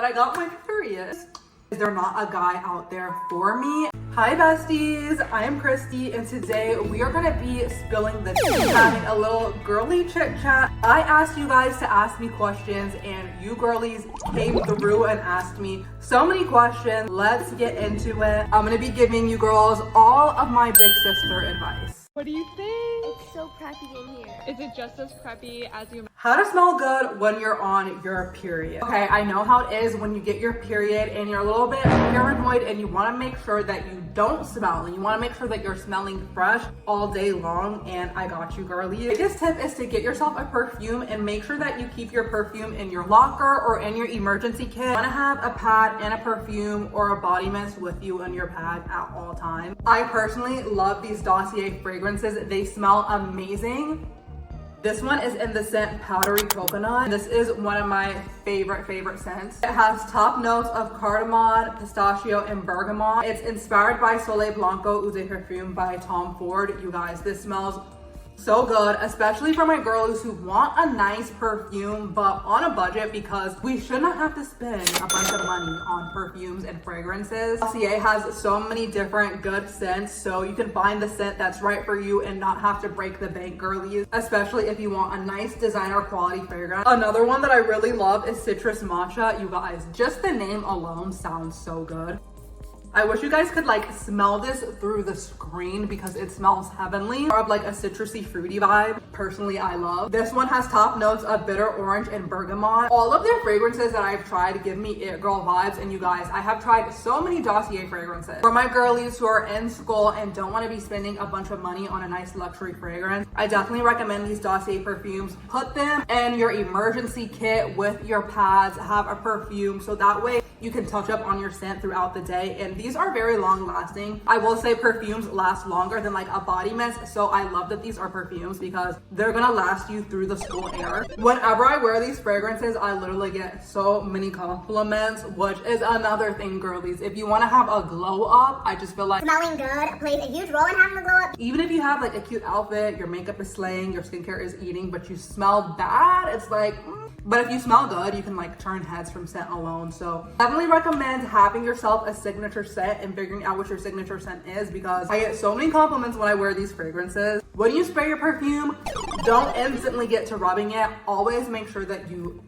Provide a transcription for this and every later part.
I got my period. Is there not a guy out there for me? Hi besties, I am Christy and today we are gonna be spilling the tea, having a little girly chit chat. I asked you guys to ask me questions and you girlies came through and asked me so many questions. Let's get into it. I'm gonna be giving you girls all of my big sister advice. What do you think? It's so preppy in here. Is it just as preppy as you? How to smell good when you're on your period. Okay, I know how it is when you get your period and you're a little bit paranoid and you want to make sure that you don't smell. You want to make sure that you're smelling fresh all day long, and I got you girly. The biggest tip is to get yourself a perfume and make sure that you keep your perfume in your locker or in your emergency kit. You want to have a pad and a perfume or a body mist with you in your bag at all times. I personally love these Dossier fragrances. They smell amazing. This one is in the scent Powdery Coconut. This is one of my favorite scents. It has top notes of cardamom, pistachio, and bergamot. It's inspired by Soleil Blanco Eau de Parfum by Tom Ford. You guys, this smells so good, especially for my girls who want a nice perfume but on a budget, because we should not have to spend a bunch of money on perfumes and fragrances. Dossier has so many different good scents, so you can find the scent that's right for you and not have to break the bank, girlies, especially if you want a nice designer quality fragrance. Another one that I really love is Citrus Matcha. You guys, just the name alone sounds so good. I wish you guys could like smell this through the screen because it smells heavenly. More of like a citrusy fruity vibe. Personally, I love. This one has top notes of bitter orange and bergamot. All of their fragrances that I've tried give me it girl vibes, and you guys, I have tried so many Dossier fragrances. For my girlies who are in school and don't want to be spending a bunch of money on a nice luxury fragrance, I definitely recommend these Dossier perfumes. Put them in your emergency kit with your pads. Have a perfume so that way you can touch up on your scent throughout the day, and these are very long lasting. I will say perfumes last longer than like a body mist, so I love that these are perfumes because they're gonna last you through the school air. Whenever I wear these fragrances, I literally get so many compliments, which is another thing, girlies. If you want to have a glow up, I just feel like Smelling good plays a huge role in having a glow up. even if you have like a cute outfit, your makeup is slaying, your skincare is eating, but you smell bad, it's like but if you smell good, you can like turn heads from scent alone. So definitely recommend having yourself a signature scent and figuring out what your signature scent is, because I get so many compliments when I wear these fragrances. When you spray your perfume, don't instantly get to rubbing it. Always make sure that you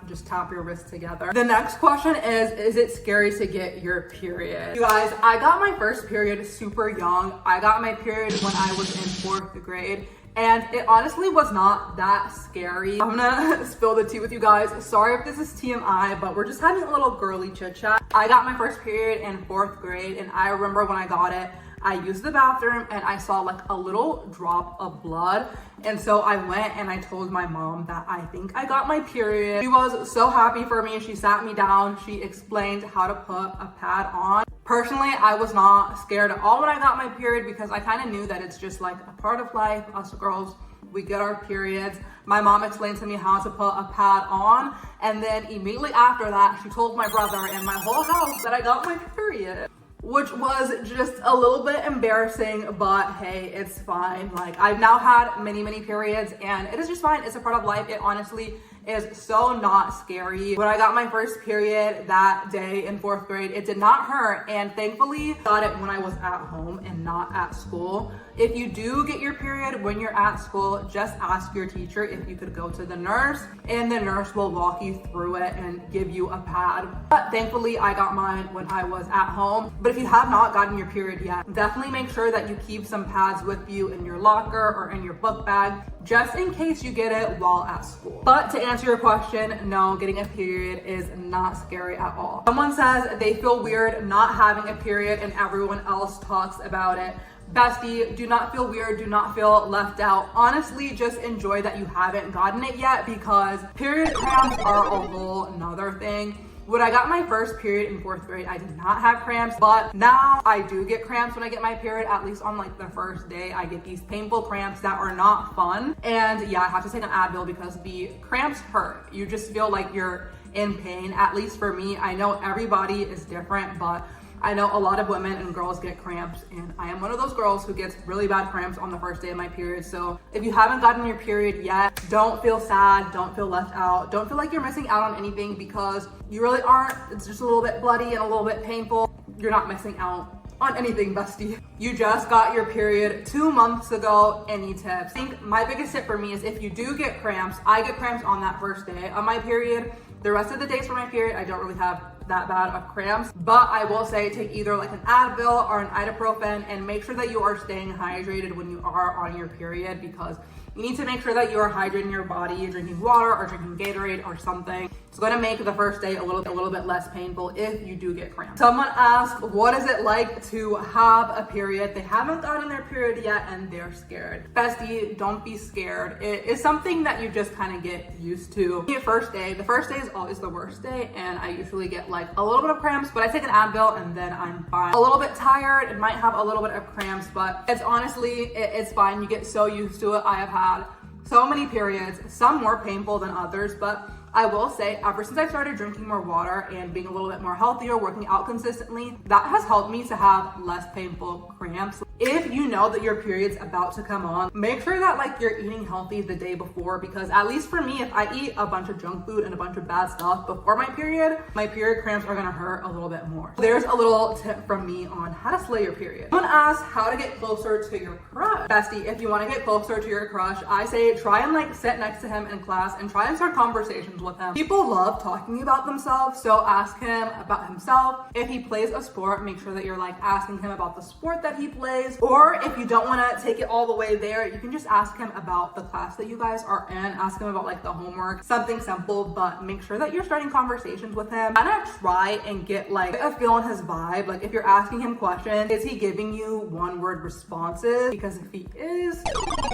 just tap your wrists together. The next question is it scary to get your period? You guys, I got my first period super young. I got my period when I was in 4th grade. And it honestly was not that scary. I'm gonna spill the tea with you guys. Sorry if this is TMI, but we're just having a little girly chit chat. I got my first period in 4th grade, and I remember when I got it, I used the bathroom and I saw like a little drop of blood. And so I went and I told my mom that I think I got my period. She was so happy for me. She sat me down. She explained how to put a pad on. Personally, I was not scared at all when I got my period because I kind of knew that it's just like a part of life. Us girls, we get our periods. My mom explained to me how to put a pad on, and then immediately after that, she told my brother and my whole house that I got my period, which was just a little bit embarrassing, but hey, it's fine. Like, I've now had many periods and it is just fine. It's a part of life. It honestly is so not scary. When I got my first period that day in 4th grade, it did not hurt, and thankfully got it when I was at home and not at school. If you do get your period when you're at school, just ask your teacher if you could go to the nurse, and the nurse will walk you through it and give you a pad. But thankfully I got mine when I was at home. But if you have not gotten your period yet, definitely make sure that you keep some pads with you in your locker or in your book bag, just in case you get it while at school. But to answer your question, no, getting a period is not scary at all. Someone says they feel weird not having a period and everyone else talks about it. Bestie, do not feel weird, do not feel left out. Honestly, just enjoy that you haven't gotten it yet, because period cramps are a whole nother thing. When I got my first period in 4th grade, I did not have cramps, but now I do get cramps when I get my period. At least on like the first day, I get these painful cramps that are not fun. And yeah, I have to take an Advil because the cramps hurt. You just feel like you're in pain, at least for me. I know everybody is different, but I know a lot of women and girls get cramps, and I am one of those girls who gets really bad cramps on the first day of my period. So if you haven't gotten your period yet, don't feel sad, don't feel left out, don't feel like you're missing out on anything, because you really aren't. It's just a little bit bloody and a little bit painful. You're not missing out on anything, bestie. You just got your period 2 months ago. Any tips? I think my biggest tip for me is if you do get cramps, I get cramps on that first day of my period. The rest of the days for my period, I don't really have that bad of cramps, but I will say take either like an Advil or an ibuprofen, and make sure that you are staying hydrated when you are on your period, because you need to make sure that you are hydrating your body, drinking water or drinking Gatorade or something. It's going to make the first day a little bit less painful if you do get cramps. Someone asked, what is it like to have a period? They haven't gotten their period yet and they're scared. Bestie, don't be scared. It is something that you just kind of get used to. The first day is always the worst day, and I usually get like a little bit of cramps, but I take an Advil and then I'm fine. A little bit tired, it might have a little bit of cramps, but it's honestly, it's fine. You get so used to it. I have had so many periods, some more painful than others, but I will say ever since I started drinking more water and being a little bit more healthier, working out consistently, that has helped me to have less painful cramps. If you know that your period's about to come on, make sure that like you're eating healthy the day before, because at least for me, if I eat a bunch of junk food and a bunch of bad stuff before my period cramps are gonna hurt a little bit more. There's a little tip from me on how to slay your period. Someone asked how to get closer to your crush. Bestie, if you wanna get closer to your crush, I say try and like sit next to him in class and try and start conversations with him. People love talking about themselves, so ask him about himself. If he plays a sport, make sure that you're like asking him about the sport that he plays. Or if you don't want to take it all the way there, you can just ask him about the class that you guys are in. Ask him about like the homework, something simple, but make sure that you're starting conversations with him. Kind of try and get like a feel on his vibe. Like if you're asking him questions, is he giving you one-word responses? Because if he is,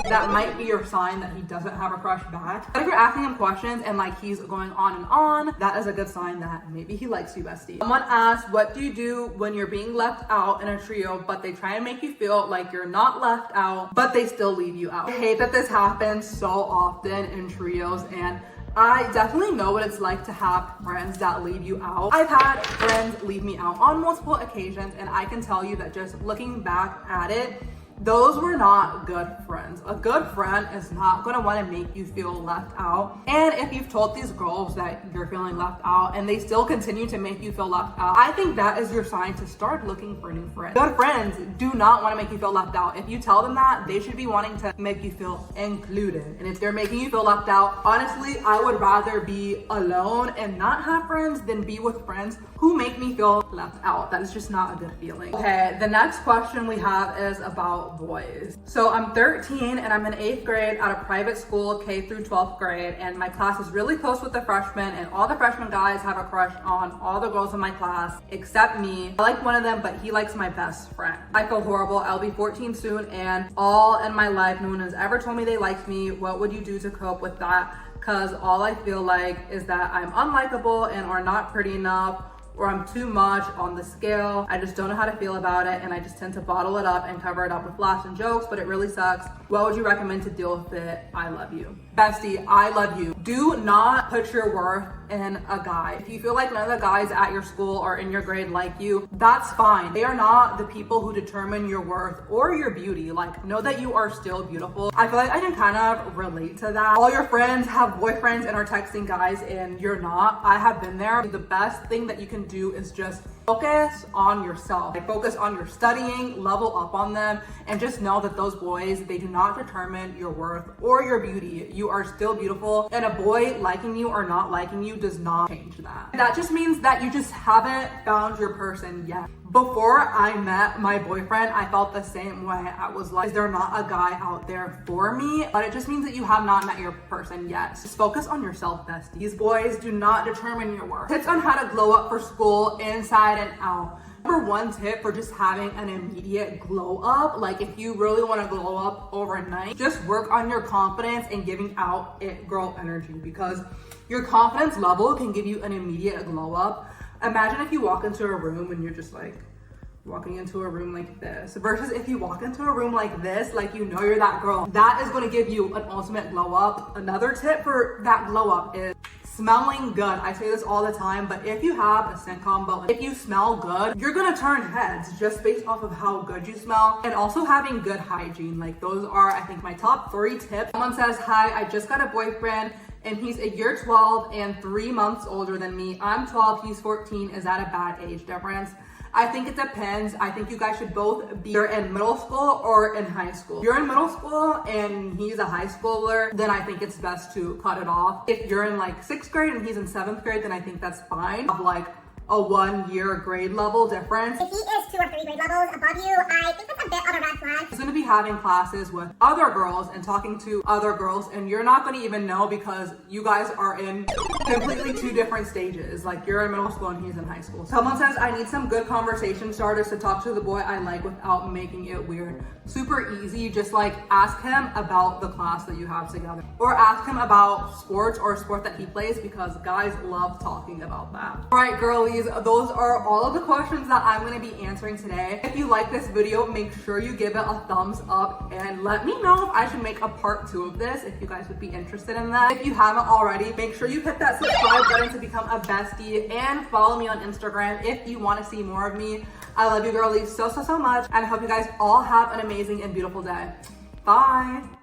that might be your sign that he doesn't have a crush back. But if you're asking him questions and like he's going on and on, that is a good sign that maybe he likes you, bestie. Someone asked, what do you do when you're being left out in a trio, but they try and make you feel like you're not left out, but they still leave you out? I hate that this happens so often in trios, and I definitely know what it's like to have friends that leave you out. I've had friends leave me out on multiple occasions, and I can tell you that just looking back at it, those were not good friends. A good friend is not gonna wanna make you feel left out. And if you've told these girls that you're feeling left out and they still continue to make you feel left out, I think that is your sign to start looking for new friends. Good friends do not wanna make you feel left out. If you tell them that, they should be wanting to make you feel included. And if they're making you feel left out, honestly, I would rather be alone and not have friends than be with friends who make me feel left out. That is just not a good feeling. Okay, the next question we have is about boys. So I'm 13 and I'm in 8th grade at a private school, K through 12th grade, and my class is really close with the freshmen, and all the freshman guys have a crush on all the girls in my class except me. I like one of them, but he likes my best friend. I feel horrible. I'll be 14 soon, and all in my life no one has ever told me they liked me. What would you do to cope with that? Because all I feel like is that I'm unlikable and or not pretty enough, or I'm too much on the scale. I just don't know how to feel about it, and I just tend to bottle it up and cover it up with laughs and jokes, but it really sucks. What would you recommend to deal with it? I love you. Bestie, I love you. Do not put your worth in a guy. If you feel like none of the guys at your school or in your grade like you, that's fine. They are not the people who determine your worth or your beauty. Like, know that you are still beautiful. I feel like I can kind of relate to that. All your friends have boyfriends and are texting guys and you're not. I have been there. The best thing that you can do is just focus on yourself. Like, focus on your studying, level up on them, and just know that those boys, they do not determine your worth or your beauty. You are still beautiful, and a boy liking you or not liking you does not change that. That just means that you just haven't found your person yet. Before I met my boyfriend, I felt the same way. I was like, is there not a guy out there for me? But it just means that you have not met your person yet. Just focus on yourself, bestie. These boys do not determine your worth. Tips on how to glow up for school, inside and out. Number one tip for just having an immediate glow up, like if you really want to glow up overnight, just work on your confidence and giving out it girl energy, because your confidence level can give you an immediate glow up. Imagine if you walk into a room and you're just like walking into a room like this, versus if you walk into a room like this, like you know you're that girl. That is going to give you an ultimate glow up. Another tip for that glow up is smelling good. I say this all the time, but if you have a scent combo, if you smell good, you're gonna turn heads just based off of how good you smell. And also having good hygiene. Like those are, I think, my top 3 tips. Someone says, hi, I just got a boyfriend and he's a year 12 and 3 months older than me. I'm 12, he's 14. Is that a bad age difference? I think it depends. I think you guys should both be either in middle school or in high school. If you're in middle school and he's a high schooler, then I think it's best to cut it off. If you're in like 6th grade and he's in 7th grade, then I think that's fine. Of like a 1-year grade level difference. If he is 2 or 3 grade levels above you, I think that's a bit of a red flag. He's gonna be having classes with other girls and talking to other girls, and you're not gonna even know because you guys are in completely 2 different stages. Like you're in middle school and he's in high school. Someone says, I need some good conversation starters to talk to the boy I like without making it weird. Super easy, just like ask him about the class that you have together. Or ask him about sports or a sport that he plays because guys love talking about that. All right, girlies, those are all of the questions that I'm gonna be answering today. If you like this video, make sure you give it a thumbs up and let me know if I should make a part 2 of this, if you guys would be interested in that. If you haven't already, make sure you hit that subscribe button to become a bestie and follow me on Instagram if you wanna see more of me. I love you girlies so much, and I hope you guys all have an amazing and beautiful day. Bye.